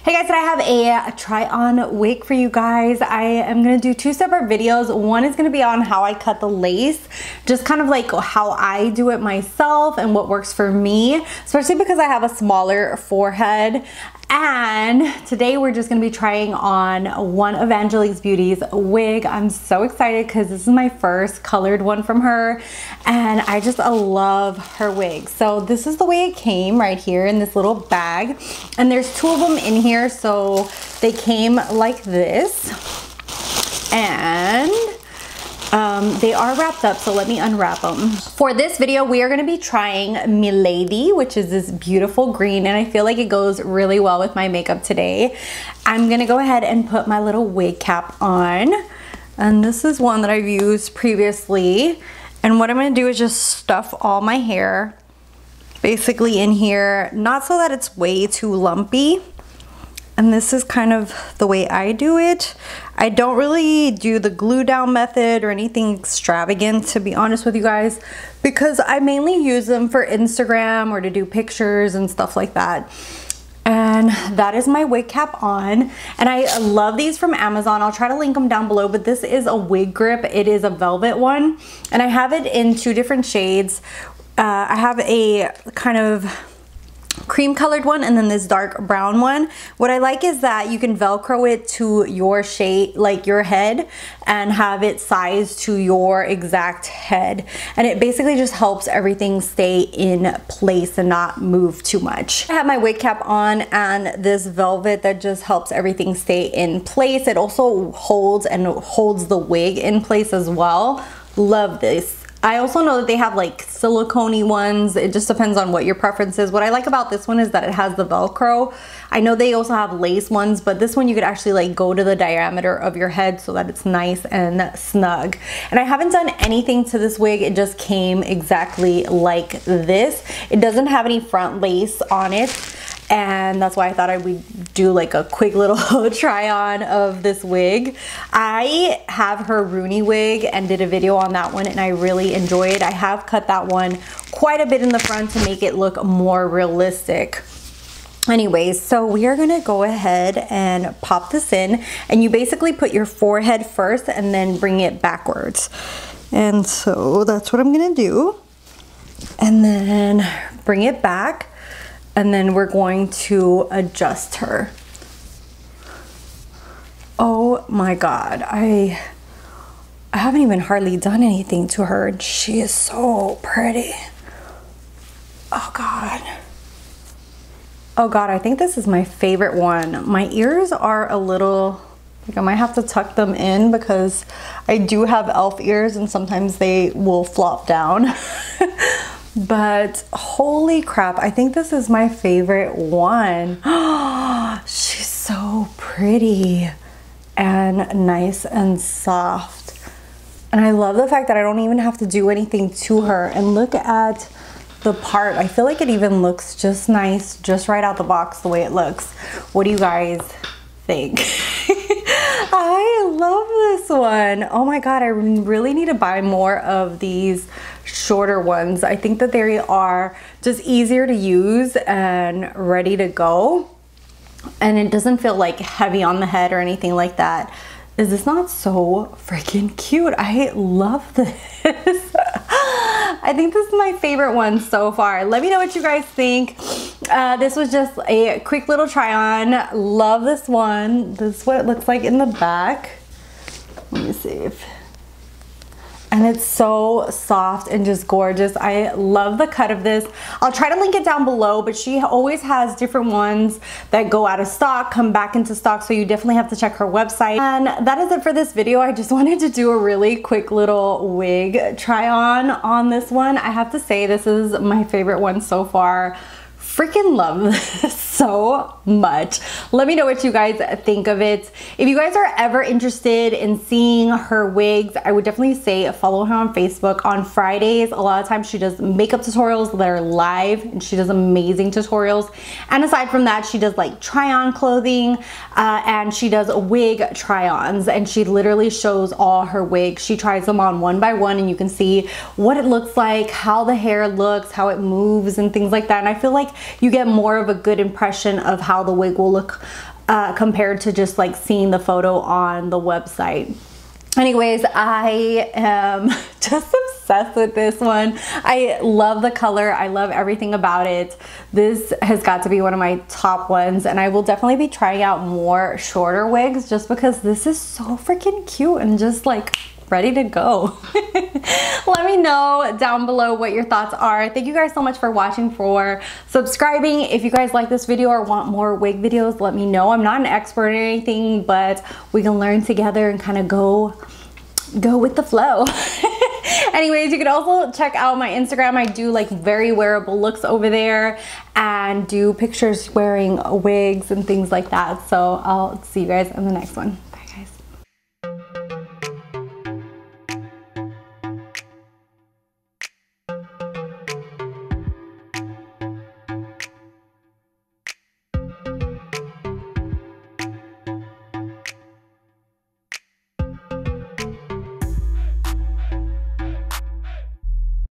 Hey guys, today I have a try on wig for you guys. I am going to do two separate videos. One is going to be on how I cut the lace, just kind of like how I do it myself and what works for me, especially because I have a smaller forehead. And today we're just going to be trying on one of Angelix Beauty's wig. I'm so excited because this is my first colored one from her and I just love her wig. So this is the way it came right here in this little bag, and there's two of them in here, so they came like this, and they are wrapped up, so let me unwrap them. For this video, we are going to be trying Milady, which is this beautiful green, and I feel like it goes really well with my makeup today. I'm going to go ahead and put my little wig cap on, and this is one that I've used previously, and what I'm going to do is just stuff all my hair basically in here, not so that it's way too lumpy. And this is kind of the way I do it. I don't really do the glue down method or anything extravagant, to be honest with you guys, because I mainly use them for Instagram or to do pictures and stuff like that. And that is my wig cap on, and I love these from Amazon. I'll try to link them down below, but this is a wig grip. It is a velvet one, and I have it in two different shades. I have a kind of cream colored one and then this dark brown one. What I like is that you can velcro it to your shape, like your head, and have it sized to your exact head, and it basically just helps everything stay in place and not move too much. I have my wig cap on and this velvet that just helps everything stay in place. It also holds the wig in place as well. Love this. I also know that they have like silicone-y ones. It just depends on what your preference is. What I like about this one is that it has the Velcro. I know they also have lace ones, but this one you could actually like go to the diameter of your head so that it's nice and snug. And I haven't done anything to this wig. It just came exactly like this. It doesn't have any front lace on it, and that's why I thought I would do like a quick little try on of this wig. I have her Rooney wig and did a video on that one, and I really enjoy it. I have cut that one quite a bit in the front to make it look more realistic. Anyways, so we are gonna go ahead and pop this in, and you basically put your forehead first and then bring it backwards. And so that's what I'm gonna do. And then bring it back, and then we're going to adjust her. Oh my God, I haven't even hardly done anything to her, and she is so pretty. Oh God. Oh God, I think this is my favorite one. My ears are a little, like I might have to tuck them in because I do have elf ears and sometimes they will flop down. But holy crap, I think this is my favorite one. She's so pretty and nice and soft. And I love the fact that I don't even have to do anything to her. And look at the part. I feel like it even looks just nice, just right out the box the way it looks. What do you guys think? I love this one. Oh my God, I really need to buy more of these shorter ones. I think that they are just easier to use and ready to go, and it doesn't feel like heavy on the head or anything like that. Is this not so freaking cute? I love this. I think this is my favorite one so far. Let me know what you guys think. This was just a quick little try on. Love this one. This is what it looks like in the back. Let me see if... And it's so soft and just gorgeous. I love the cut of this. I'll try to link it down below, but she always has different ones that go out of stock, come back into stock, so you definitely have to check her website. And that is it for this video. I just wanted to do a really quick little wig try on this one. I have to say this is my favorite one so far. Freaking love this so much. Let me know what you guys think of it. If you guys are ever interested in seeing her wigs, I would definitely say follow her on Facebook. On Fridays, a lot of times she does makeup tutorials that are live, and she does amazing tutorials. And aside from that, she does like try on clothing, and she does wig try-ons, and she literally shows all her wigs. She tries them on one by one, and you can see what it looks like, how the hair looks, how it moves, and things like that. And I feel like you get more of a good impression of how the wig will look compared to just like seeing the photo on the website. Anyways, I am just obsessed with this one. I love the color. I love everything about it. This has got to be one of my top ones, and I will definitely be trying out more shorter wigs just because this is so freaking cute and just like ready to go. Let me know down below what your thoughts are. Thank you guys so much for watching, for subscribing. If you guys like this video or want more wig videos, let me know. I'm not an expert or anything, but we can learn together and kind of go with the flow. Anyways, you can also check out my Instagram. I do like very wearable looks over there and do pictures wearing wigs and things like that. So I'll see you guys in the next one.